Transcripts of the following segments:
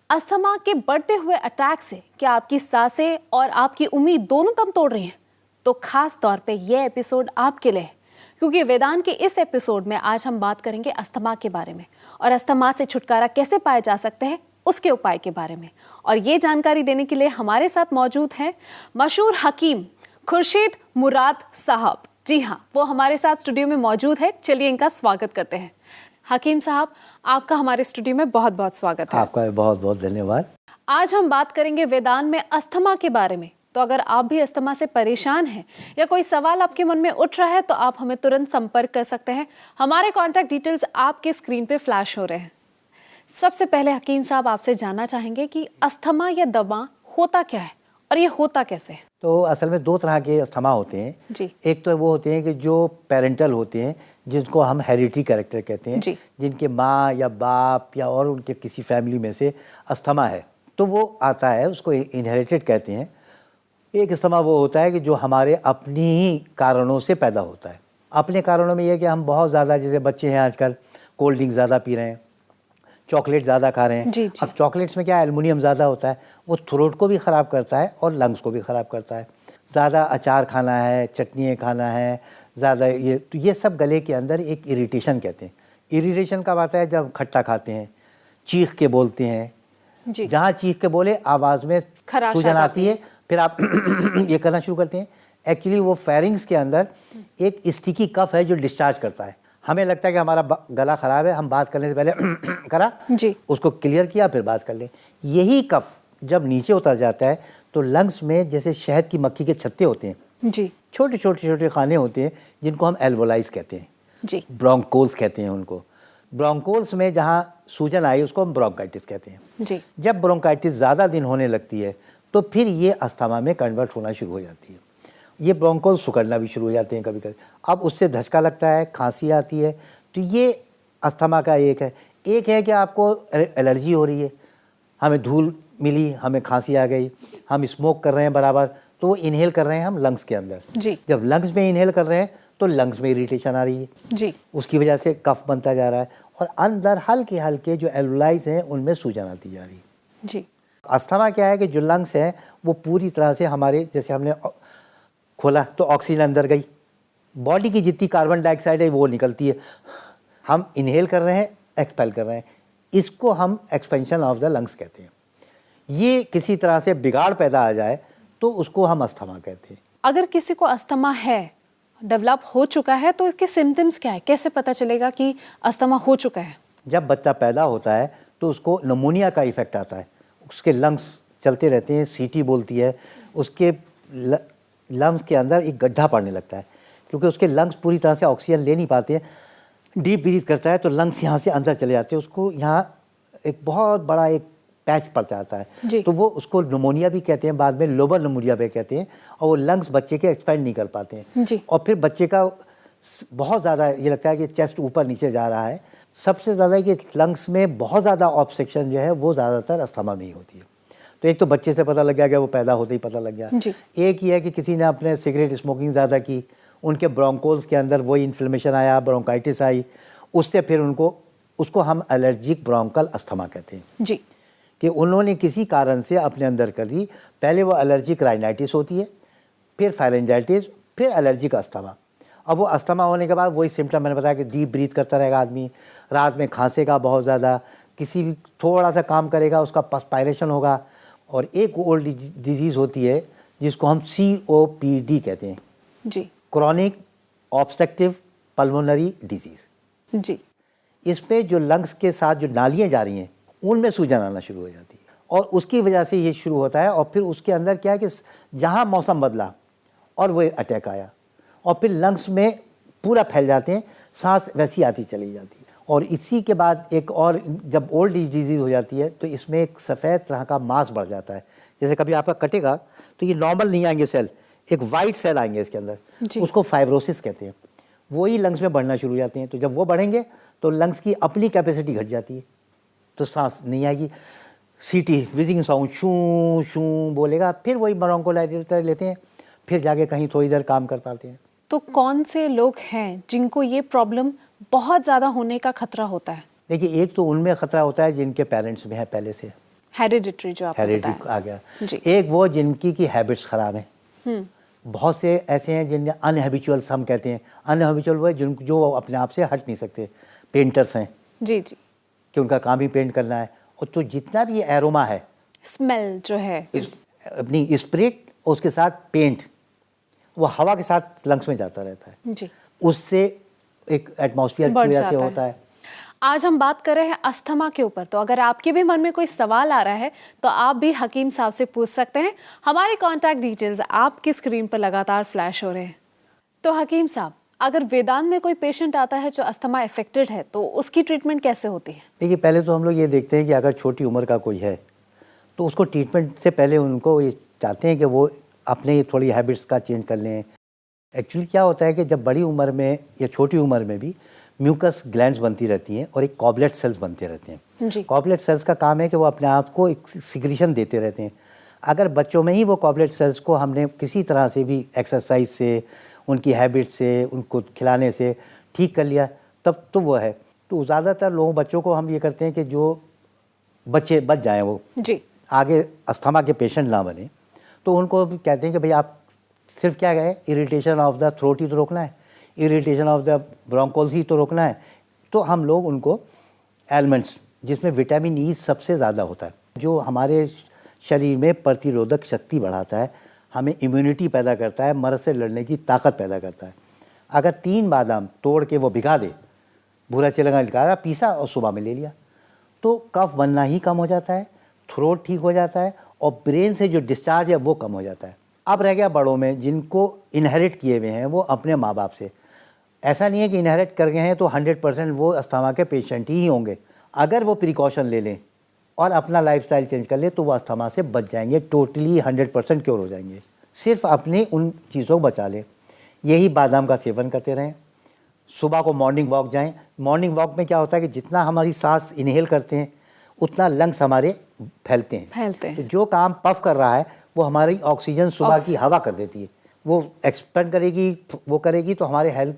Asthma के बढ़ते हुए अटैक से क्या आपकी सांसें और आपकी उम्मीद दोनों दम तोड़ रही हैं? तो खास तौर पे ये एपिसोड आपके लिए है, क्योंकि वेदांत के इस एपिसोड में आज हम बात करेंगे अस्थमा के बारे में और अस्थमा से छुटकारा कैसे पाया जा सकता है उसके उपाय के बारे में। और ये जानकारी देने के लिए हमारे साथ मौजूद हैं मशहूर हकीम खुर्शीद मुराद साहब। जी हाँ, वो हमारे साथ स्टूडियो में मौजूद है। चलिए इनका स्वागत करते हैं। हकीम साहब, आपका हमारे स्टूडियो में बहुत बहुत स्वागत है। आपका बहुत बहुत धन्यवाद। आज हम बात करेंगे वेदांत में अस्थमा के बारे में। तो अगर आप भी अस्थमा से परेशान हैं या कोई सवाल आपके मन में उठ रहा है तो आप हमें तुरंत संपर्क कर सकते हैं। हमारे कॉन्टैक्ट डिटेल्स आपके स्क्रीन पे फ्लैश हो रहे हैं। सबसे पहले हकीम साहब आपसे जानना चाहेंगे कि अस्थमा या दमा होता क्या है और ये होता कैसे है? तो असल में दो तरह के अस्थमा होते हैं जी। एक तो वो होते हैं कि जो पेरेंटल होते हैं, जिनको हम हेरिडिटी कैरेक्टर कहते हैं, जिनके माँ या बाप या और उनके किसी फैमिली में से अस्थमा है तो वो आता है, उसको इनहेरिटेड कहते हैं। एक अस्थमा वो होता है कि जो हमारे अपनी ही कारणों से पैदा होता है। अपने कारणों में ये है कि हम बहुत ज़्यादा, जैसे बच्चे हैं आजकल कोल्ड ड्रिंक ज़्यादा पी रहे हैं, चॉकलेट ज़्यादा खा रहे हैं। जी। अब चॉकलेट्स में क्या एल्युमिनियम ज़्यादा होता है, वो थ्रोट को भी ख़राब करता है और लंग्स को भी ख़राब करता है। ज़्यादा अचार खाना है, चटनियाँ खाना है ज़्यादा, ये सब गले के अंदर एक इरिटेशन कहते हैं। इरिटेशन कब आता है? जब खट्टा खाते हैं, चीख के बोलते हैं। जहाँ चीख के बोले आवाज़ में सूजन आती है, फिर आप ये करना शुरू करते हैं। एक्चुअली वो फेरिंग्स के अंदर एक स्टिकी कफ है जो डिस्चार्ज करता है। हमें लगता है कि हमारा गला ख़राब है, हम बात करने से पहले करा जी, उसको क्लियर किया, फिर बात कर लें। यही कफ जब नीचे उतर जाता है तो लंग्स में जैसे शहद की मक्खी के छत्ते होते हैं जी, छोटे छोटे छोटे खाने होते हैं जिनको हम एल्वोलाइज कहते हैं जी, ब्रोंकोल्स कहते हैं उनको। ब्रोंकोल्स में जहाँ सूजन आई उसको हम ब्रोंकाइटिस कहते हैं जी। जब ब्रोंकाइटिस ज़्यादा दिन होने लगती है तो फिर ये अस्थमा में कन्वर्ट होना शुरू हो जाती है। ये ब्रोंकोल्स सुकड़ना भी शुरू हो जाते हैं कभी कभी। अब उससे धचका लगता है, खांसी आती है, तो ये अस्थमा का एक है। एक है कि आपको एलर्जी हो रही है, हमें धूल मिली, हमें खांसी आ गई, हम स्मोक कर रहे हैं बराबर, तो वो इनहेल कर रहे हैं हम लंग्स के अंदर जी। जब लंग्स में इनहेल कर रहे हैं तो लंग्स में इरिटेशन आ रही है जी, उसकी वजह से कफ बनता जा रहा है और अंदर हल्के हल्के जो एल्वुलाइज हैं उनमें सूजन आती जा रही है जी। अस्थमा क्या है कि जो लंग्स हैं वो पूरी तरह से हमारे, जैसे हमने खोला तो ऑक्सीजन अंदर गई, बॉडी की जितनी कार्बन डाइऑक्साइड है वो निकलती है, हम इनहेल कर रहे हैं, एक्सपेल कर रहे हैं, इसको हम एक्सपेंशन ऑफ द लंग्स कहते हैं। ये किसी तरह से बिगाड़ पैदा आ जाए तो उसको हम अस्थमा कहते हैं। अगर किसी को अस्थमा है, डेवलप हो चुका है, तो इसके सिम्टम्स क्या है? कैसे पता चलेगा कि अस्थमा हो चुका है? जब बच्चा पैदा होता है तो उसको निमोनिया का इफेक्ट आता है, उसके लंग्स चलते रहते हैं, सीटी बोलती है, उसके लंग्स के अंदर एक गड्ढा पड़ने लगता है क्योंकि उसके लंग्स पूरी तरह से ऑक्सीजन ले नहीं पाते हैं। डीप ब्रीथ करता है तो लंग्स यहाँ से अंदर चले जाते हैं, उसको यहाँ एक बहुत बड़ा एक पैच पड़ जाता है, तो वो उसको निमोनिया भी कहते हैं, बाद में लोबर निमोनिया भी कहते हैं, और वो लंग्स बच्चे के एक्सपेंड नहीं कर पाते हैं जी। और फिर बच्चे का बहुत ज़्यादा ये लगता है कि चेस्ट ऊपर नीचे जा रहा है। सबसे ज़्यादा कि लंग्स में बहुत ज़्यादा ऑब्स्ट्रक्शन जो है वो ज़्यादातर अस्थमा में ही होती है। तो एक तो बच्चे से पता लग गया कि वो पैदा होते ही पता लग गया जी। एक ही है कि किसी ने अपने सिगरेट स्मोकिंग ज़्यादा की, उनके ब्रोंकोल्स के अंदर वही इन्फ्लेमेशन आया, ब्रोंकाइटिस आई, उससे फिर उसको हम एलर्जिक ब्रोंकल अस्थमा कहते हैं जी, कि उन्होंने किसी कारण से अपने अंदर कर दी। पहले वो एलर्जिक राइनाइटिस होती है, फिर फायरेंजाइटिस, फिर एलर्जिक अस्थमा। अब वो अस्थमा होने के बाद वही सिम्टम मैंने बताया कि डीप ब्रीथ करता रहेगा आदमी, रात में खांसेगा बहुत ज़्यादा, किसी भी थोड़ा सा काम करेगा उसका पर्सपायरेशन होगा। और एक ओल्ड डिजीज़ होती है जिसको हम COPD कहते हैं जी, क्रॉनिक ऑब्स्ट्रक्टिव पल्मोनरी डिजीज़ जी। इसमें जो लंग्स के साथ जो नालियाँ जा रही हैं उनमें सूजन आना शुरू हो जाती है और उसकी वजह से ये शुरू होता है। और फिर उसके अंदर क्या है कि जहाँ मौसम बदला और वो अटैक आया और फिर लंग्स में पूरा फैल जाते हैं, सांस वैसी आती चली जाती है। और इसी के बाद एक और, जब ओल्ड डिजीज़ हो जाती है तो इसमें एक सफ़ेद तरह का मास बढ़ जाता है। जैसे कभी आपका कटेगा तो ये नॉर्मल नहीं आएंगे सेल, एक वाइट सेल आएंगे इसके अंदर, उसको फाइब्रोसिस कहते हैं। वही लंग्स में बढ़ना शुरू हो जाते हैं, तो जब वो बढ़ेंगे तो लंग्स की अपनी कैपेसिटी घट जाती है, तो सांस नहीं आएगी, सीटी विजिंग साउंड शू शू बोलेगा, फिर वही ब्रोंकोलाइटिस लेते हैं, फिर जाके कहीं थोड़ी देर काम कर पाते हैं। तो कौन से लोग हैं जिनको ये प्रॉब्लम बहुत ज़्यादा होने का खतरा होता है? देखिए, एक तो उनमें खतरा होता है जिनके पेरेंट्स में है पहले से, हेरिडिटरी जो आपने हेरिडिटी बताया। आ गया। जी। एक वो जिनकी की हैबिट्स खराब हैं, बहुत से ऐसे हैं जिन अनहैबिचुअल्स हम कहते हैं। अनहैबिचुअल वो है जो अपने आप से हट नहीं सकते। पेंटर्स हैं जी जी। कि उनका काम ही पेंट करना है, और तो जितना भी एरोमा है, स्मेल जो है, अपनी स्प्रिट उसके साथ पेंट, वो हवा के साथ लंग्स में जाता रहता है, जी, उससे एक एटमॉस्फेयर की बढ़ वजह से जाता होता है। आज हम बात कर रहे हैं अस्थमा के ऊपर, तो अगर आपके भी मन में कोई सवाल आ रहा है तो आप भी हकीम साहब से पूछ सकते हैं। हमारे कॉन्टैक्ट डिटेल्स आपकी स्क्रीन पर लगातार फ्लैश हो रहे हैं। तो हकीम साहब, अगर वेदांत में कोई पेशेंट आता है जो अस्थमा अफेक्टेड है तो उसकी ट्रीटमेंट कैसे होती है? देखिए, पहले तो हम लोग ये देखते हैं कि अगर छोटी उम्र का कोई है तो उसको ट्रीटमेंट से पहले उनको ये चाहते हैं कि वो अपने थोड़ी हैबिट्स का चेंज कर लें। एक्चुअली क्या होता है कि जब बड़ी उम्र में या छोटी उम्र में भी म्यूकस ग्लैंड्स बनती रहती हैं और एक कॉबलेट सेल्स बनते रहते हैं। जी। कॉबलेट सेल्स का काम है कि वो अपने आप को एक सिक्रीशन देते रहते हैं। अगर बच्चों में ही वो कॉबलेट सेल्स को हमने किसी तरह से भी एक्सरसाइज से, उनकी हैबिट से, उनको खिलाने से ठीक कर लिया, तब तो वो है। तो ज़्यादातर लोगों बच्चों को हम ये करते हैं कि जो बच्चे बच जाएँ, वो जी। आगे अस्थमा के पेशेंट ना बने, तो उनको कहते हैं कि भाई आप सिर्फ क्या कहें, इरिटेशन ऑफ द थ्रोट ही तो रोकना है, इरिटेशन ऑफ द ब्रोंकोल्स ही तो रोकना है। तो हम लोग उनको एलिमेंट्स जिसमें विटामिन ई सबसे ज़्यादा होता है, जो हमारे शरीर में प्रतिरोधक शक्ति बढ़ाता है, हमें इम्यूनिटी पैदा करता है, मर्ज से लड़ने की ताकत पैदा करता है। अगर 3 बादाम तोड़ के वो भिगा दे, भूरा चिलंगा निकाला, पीसा और सुबह में ले लिया, तो कफ बनना ही कम हो जाता है, थ्रोट ठीक हो जाता है, और ब्रेन से जो डिस्चार्ज है वो कम हो जाता है। अब रह गया बड़ों में, जिनको इनहेरिट किए हुए हैं वो अपने माँ बाप से। ऐसा नहीं है कि इनहेरिट कर गए हैं तो 100% वो अस्थमा के पेशेंट ही होंगे। अगर वो प्रिकॉशन ले लें और अपना लाइफस्टाइल चेंज कर ले तो वो अस्थमा से बच जाएंगे, टोटली 100% क्योर हो जाएंगे। सिर्फ अपने उन चीज़ों को बचा लें। यही बादाम का सेवन करते रहें, सुबह को मॉर्निंग वॉक जाएं। मॉर्निंग वॉक में क्या होता है कि जितना हमारी सांस इनहेल करते हैं उतना लंग्स हमारे फैलते हैं। तो जो काम पफ कर रहा है वो हमारी ऑक्सीजन सुबह की हवा कर देती है, वो एक्सपेंड करेगी, वो करेगी, तो हमारे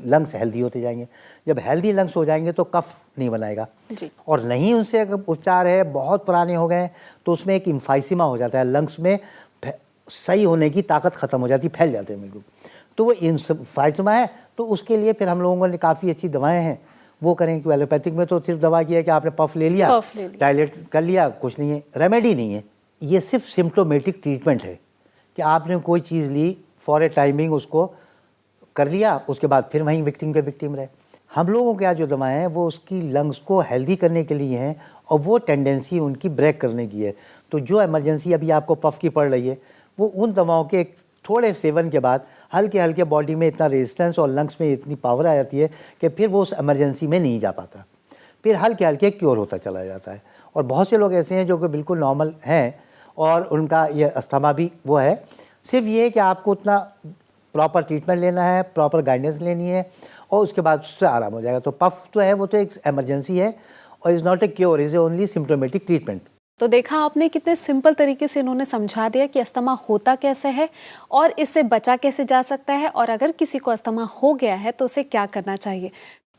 लंग्स हेल्दी होते जाएंगे। जब हेल्दी लंग्स हो जाएंगे तो कफ नहीं बनाएगा जी। और नहीं उनसे अगर उपचार है, बहुत पुराने हो गए तो उसमें एक इम्फाइसिमा हो जाता है, लंग्स में सही होने की ताकत खत्म हो जाती, फैल जाते हैं बिल्कुल। तो वो इम्फाइसिमा है, तो उसके लिए फिर हम लोगों ने काफ़ी अच्छी दवाएँ हैं वो करें। कि एलोपैथिक में तो सिर्फ दवा की है कि आपने पफ ले लिया, टायलेट कर लिया, कुछ नहीं है, रेमेडी नहीं है। ये सिर्फ सिम्प्टोमेटिक ट्रीटमेंट है कि आपने कोई चीज़ ली, फॉर ए टाइमिंग उसको कर लिया, उसके बाद फिर वहीं विक्टिम के विक्टिम रहे। हम लोगों के यहाँ जो दवाएं हैं वो उसकी लंग्स को हेल्दी करने के लिए हैं और वो टेंडेंसी उनकी ब्रेक करने की है। तो जो इमरजेंसी अभी आपको पफ की पड़ रही है वो उन दवाओं के एक थोड़े सेवन के बाद हल्के हल्के बॉडी में इतना रेजिस्टेंस और लंग्स में इतनी पावर आ जाती है कि फिर वो उस इमरजेंसी में नहीं जा पाता, फिर हल्के हल्के क्योर होता चला जाता है। और बहुत से लोग ऐसे हैं जो कि बिल्कुल नॉर्मल हैं और उनका ये अस्थमा भी वो है। सिर्फ ये है कि आपको उतना प्रॉपर ट्रीटमेंट लेना है, प्रॉपर गाइडेंस लेनी है और उसके बाद उससे आराम हो जाएगा। तो पफ जो है वो तो एक इमरजेंसी है और is not a cure, is only symptomatic treatment. तो देखा आपने कितने सिंपल तरीके से इन्होंने समझा दिया कि अस्थमा होता कैसे है और इससे बचा कैसे जा सकता है, और अगर किसी को अस्थमा हो गया है तो उसे क्या करना चाहिए।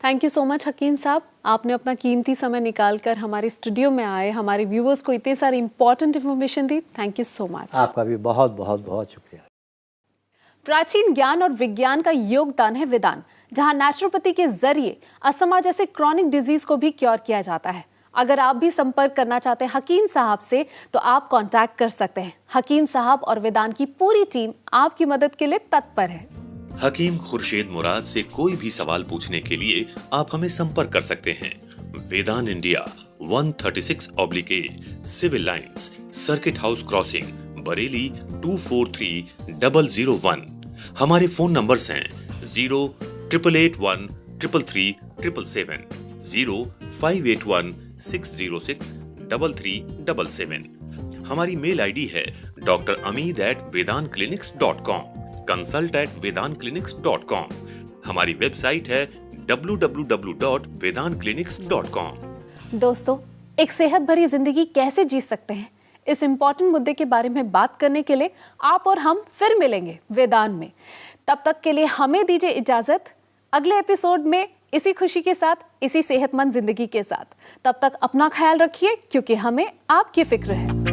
थैंक यू सो मच हकीम साहब, आपने अपना कीमती समय निकालकर हमारे स्टूडियो में आए, हमारे व्यूअर्स को इतनी सारी important information the. Thank you so much. आपका भी बहुत बहुत बहुत शुक्रिया। प्राचीन ज्ञान और विज्ञान का योगदान है वेदांत, जहां नेचुरोपैथी के जरिए अस्थमा जैसे क्रॉनिक डिजीज को भी क्योर किया जाता है। अगर आप भी संपर्क करना चाहते हैं हकीम साहब से तो आप कांटेक्ट कर सकते हैं। हकीम साहब और वेदांत की पूरी टीम आपकी मदद के लिए तत्पर है। हकीम खुर्शीद मुराद से कोई भी सवाल पूछने के लिए आप हमें संपर्क कर सकते हैं। Vedanta India 136/A civil lines, circuit house crossing, Bareilly 243001। हमारे फोन नंबर्स हैं 08881333777, 0581606337। हमारी मेल आईडी है dramid@vedantclinics.com, consult@vedantclinics.com। हमारी वेबसाइट है www.vedantclinics.com। दोस्तों, एक सेहत भरी जिंदगी कैसे जी सकते हैं, इस इम्पोर्टेंट मुद्दे के बारे में बात करने के लिए आप और हम फिर मिलेंगे वेदांत में। तब तक के लिए हमें दीजिए इजाजत। अगले एपिसोड में इसी खुशी के साथ, इसी सेहतमंद जिंदगी के साथ। तब तक अपना ख्याल रखिए, क्योंकि हमें आपकी फिक्र है।